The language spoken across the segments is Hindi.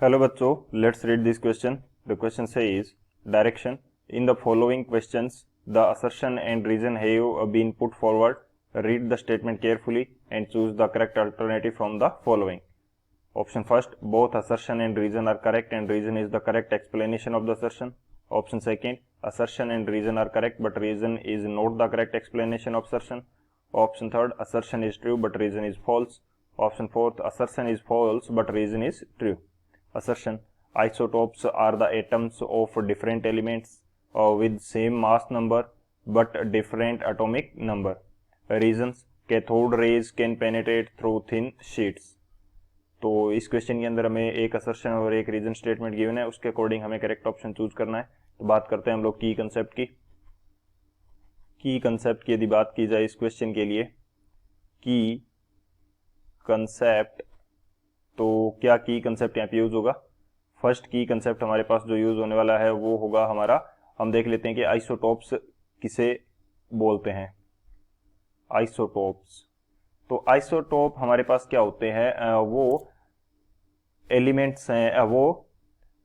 Hello बच्चों, let's read this question. The question says direction. In the following questions, the assertion and reason have been put forward. Read the statement carefully and choose the correct alternative from the following. Option first, both assertion and reason are correct and reason is the correct explanation of the assertion. Option second, assertion and reason are correct but reason is not the correct explanation of assertion. Option third, assertion is true but reason is false. Option fourth, assertion is false but reason is true. Assertion: isotopes are the atoms of different elements with same mass number but different atomic number. Reasons: cathode rays can penetrate through thin sheets. तो इस क्वेश्चन के अंदर हमें एक असर्शन और एक रीजन स्टेटमेंट गिवन है, उसके अकॉर्डिंग हमें करेक्ट ऑप्शन चूज करना है. तो बात करते हैं हम लोग की कंसेप्ट की. की कंसेप्ट की यदि बात की जाए इस क्वेश्चन के लिए, की कंसेप्ट, तो क्या की कंसेप्ट यहाँ पे यूज होगा? फर्स्ट की कंसेप्ट हमारे पास जो यूज होने वाला है वो होगा हमारा, हम देख लेते हैं कि आइसोटोप्स किसे बोलते हैं. आइसोटोप्स, तो आइसोटोप हमारे पास क्या होते हैं? वो एलिमेंट्स हैं, वो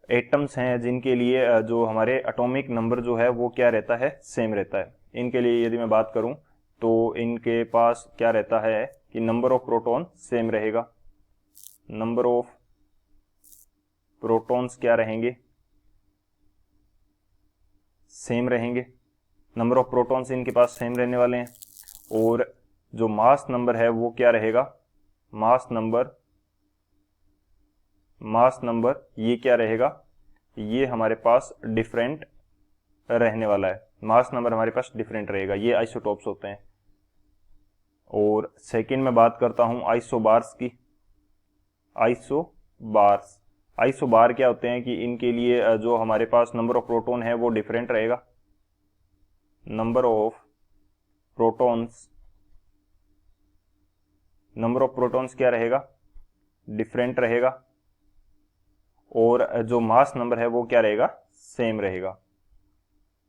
एटम्स हैं जिनके लिए जो हमारे एटॉमिक नंबर जो है वो क्या रहता है? सेम रहता है. इनके लिए यदि मैं बात करूं तो इनके पास क्या रहता है कि नंबर ऑफ प्रोटॉन सेम रहेगा. नंबर ऑफ प्रोटॉन्स क्या रहेंगे? सेम रहेंगे. नंबर ऑफ प्रोटॉन्स इनके पास सेम रहने वाले हैं. और जो मास नंबर है वो क्या रहेगा? मास नंबर ये क्या रहेगा? ये हमारे पास डिफरेंट रहने वाला है. मास नंबर हमारे पास डिफरेंट रहेगा. ये आइसोटोप्स होते हैं. और सेकंड में बात करता हूं आइसोबार्स की. आइसोबार क्या होते हैं कि इनके लिए जो हमारे पास नंबर ऑफ प्रोटॉन है वो डिफरेंट रहेगा. नंबर ऑफ प्रोटॉन्स क्या रहेगा? डिफरेंट रहेगा. और जो मास नंबर है वो क्या रहेगा? सेम रहेगा.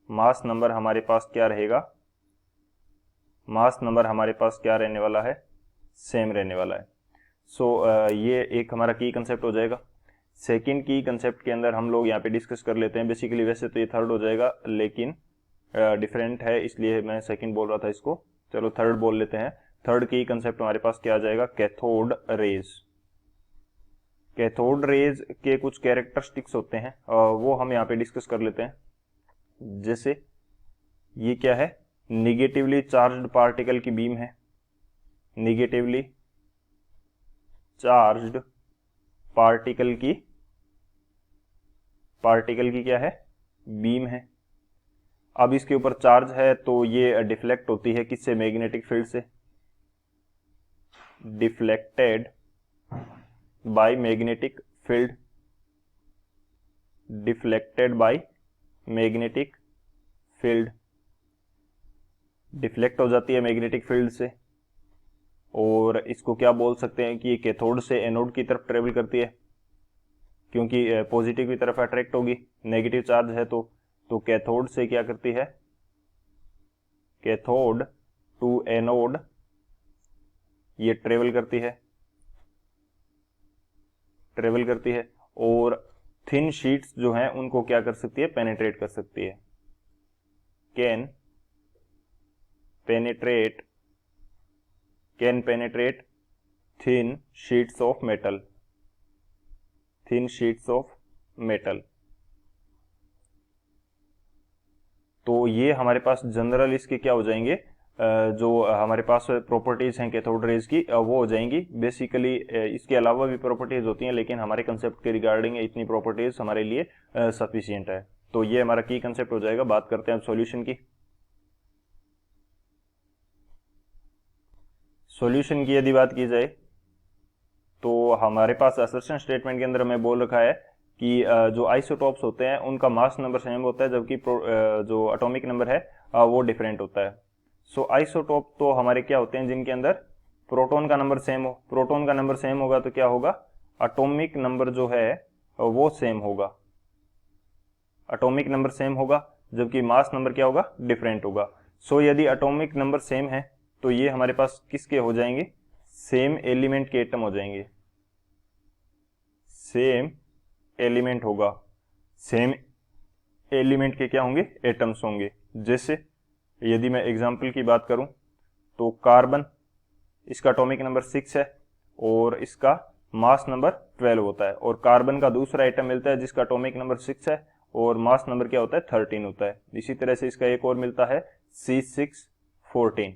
मास नंबर हमारे पास क्या रहेगा? मास नंबर हमारे पास क्या रहने वाला है? सेम रहने वाला है. सो ये एक हमारा की कंसेप्ट हो जाएगा. सेकंड की कंसेप्ट के अंदर हम लोग यहाँ पे डिस्कस कर लेते हैं. बेसिकली वैसे तो ये थर्ड हो जाएगा लेकिन डिफरेंट है इसलिए मैं सेकंड बोल रहा था इसको. चलो थर्ड बोल लेते हैं. थर्ड की कंसेप्ट हमारे पास क्या आ जाएगा? Cathode rays. कैथोड रेज के कुछ कैरेक्टरिस्टिक्स होते हैं, वो हम यहाँ पे डिस्कस कर लेते हैं. जैसे ये क्या है? निगेटिवली चार्ज्ड पार्टिकल की बीम है. निगेटिवली चार्ज्ड पार्टिकल की क्या है? बीम है. अब इसके ऊपर चार्ज है तो ये डिफ्लेक्ट होती है किससे? मैग्नेटिक फील्ड से. Deflected by magnetic field. Deflected by magnetic field. Deflect हो जाती है मैग्नेटिक फील्ड से. और इसको क्या बोल सकते हैं कि ये कैथोड से एनोड की तरफ ट्रेवल करती है क्योंकि पॉजिटिव की तरफ अट्रैक्ट होगी. नेगेटिव चार्ज है तो कैथोड से क्या करती है? कैथोड टू एनोड ये ट्रेवल करती है. और थिन शीट्स जो हैं उनको क्या कर सकती है? पेनिट्रेट कर सकती है. Can penetrate thin sheets of metal. तो ये हमारे पास जनरल इसके क्या हो जाएंगे? जो हमारे पास प्रॉपर्टीज हैं कैथोड रेज की वो हो जाएंगी. बेसिकली इसके अलावा भी प्रॉपर्टीज होती हैं लेकिन हमारे कंसेप्ट के रिगार्डिंग इतनी प्रॉपर्टीज हमारे लिए सफिशिएंट है. तो ये हमारा की कंसेप्ट हो जाएगा. बात करते हैं अब सॉल्यूशन की. सॉल्यूशन की यदि बात की जाए तो हमारे पास असर्शन स्टेटमेंट के अंदर हमें बोल रखा है कि जो आइसोटोप्स होते हैं उनका मास नंबर सेम होता है जबकि जो एटॉमिक नंबर है वो डिफरेंट होता है. सो आइसोटोप तो हमारे क्या होते हैं जिनके अंदर प्रोटॉन का नंबर सेम हो. प्रोटॉन का नंबर सेम होगा तो क्या होगा? एटॉमिक नंबर जो है वो सेम होगा. एटॉमिक नंबर सेम होगा जबकि मास नंबर क्या होगा? डिफरेंट होगा. सो यदि एटॉमिक नंबर सेम है तो ये हमारे पास किसके हो जाएंगे? सेम एलिमेंट के एटम हो जाएंगे. सेम एलिमेंट होगा, सेम एलिमेंट के क्या होंगे, एटम्स होंगे। जैसे यदि मैं एग्जांपल की बात करूं तो कार्बन, इसका एटॉमिक नंबर 6 है और इसका मास नंबर 12 होता है, और कार्बन का दूसरा एटम मिलता है जिसका एटॉमिक नंबर 6 है और मास नंबर क्या होता है, 13 होता है। इसी तरह से इसका एक और मिलता है C614।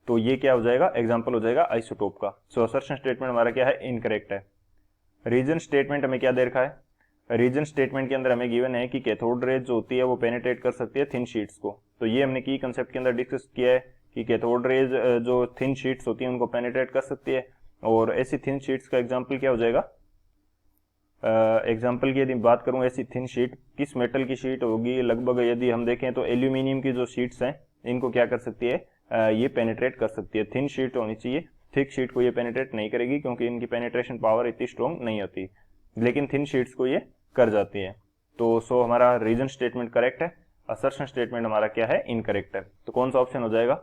तो ये क्या हो जाएगा, एग्जाम्पल हो जाएगा आइसोटोप का। सो असर्शन स्टेटमेंट हमारा क्या है, इनकरेक्ट है। रीजन स्टेटमेंट हमें क्या दे रखा है, रीजन स्टेटमेंट के अंदर हमें गिवन है कि कैथोड रेज जो होती है वो पेनिट्रेट कर सकती है थिन शीट्स को। तो ये हमने की कंसेप्ट के अंदर डिस्कस किया है कि कैथोड रेज जो थिन शीट्स होती है उनको पेनिट्रेट कर सकती है, और ऐसी थिन शीट्स का एग्जांपल क्या हो जाएगा, एग्जांपल की यदि बात करूं, ऐसी थिन शीट किस मेटल की शीट होगी, लगभग यदि हम देखें तो एल्यूमिनियम की जो शीट्स हैं इनको क्या कर सकती है, ये पेनिट्रेट कर सकती है। थिन शीट होनी चाहिए, थिक शीट को ये पेनिट्रेट नहीं करेगी क्योंकि इनकी पेनिट्रेशन पावर इतनी स्ट्रॉन्ग नहीं होती, लेकिन थिन शीट्स को ये कर जाती है। तो सो हमारा रीजन स्टेटमेंट करेक्ट है, असर्शन स्टेटमेंट हमारा क्या है, इनकरेक्ट है। तो कौन सा ऑप्शन हो जाएगा,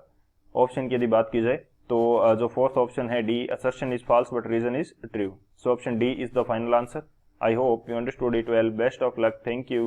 ऑप्शन की यदि बात की जाए तो जो फोर्थ ऑप्शन है D, assertion is false but reason is true. So option D is the final answer. I hope you understood it well. Best of luck. Thank you.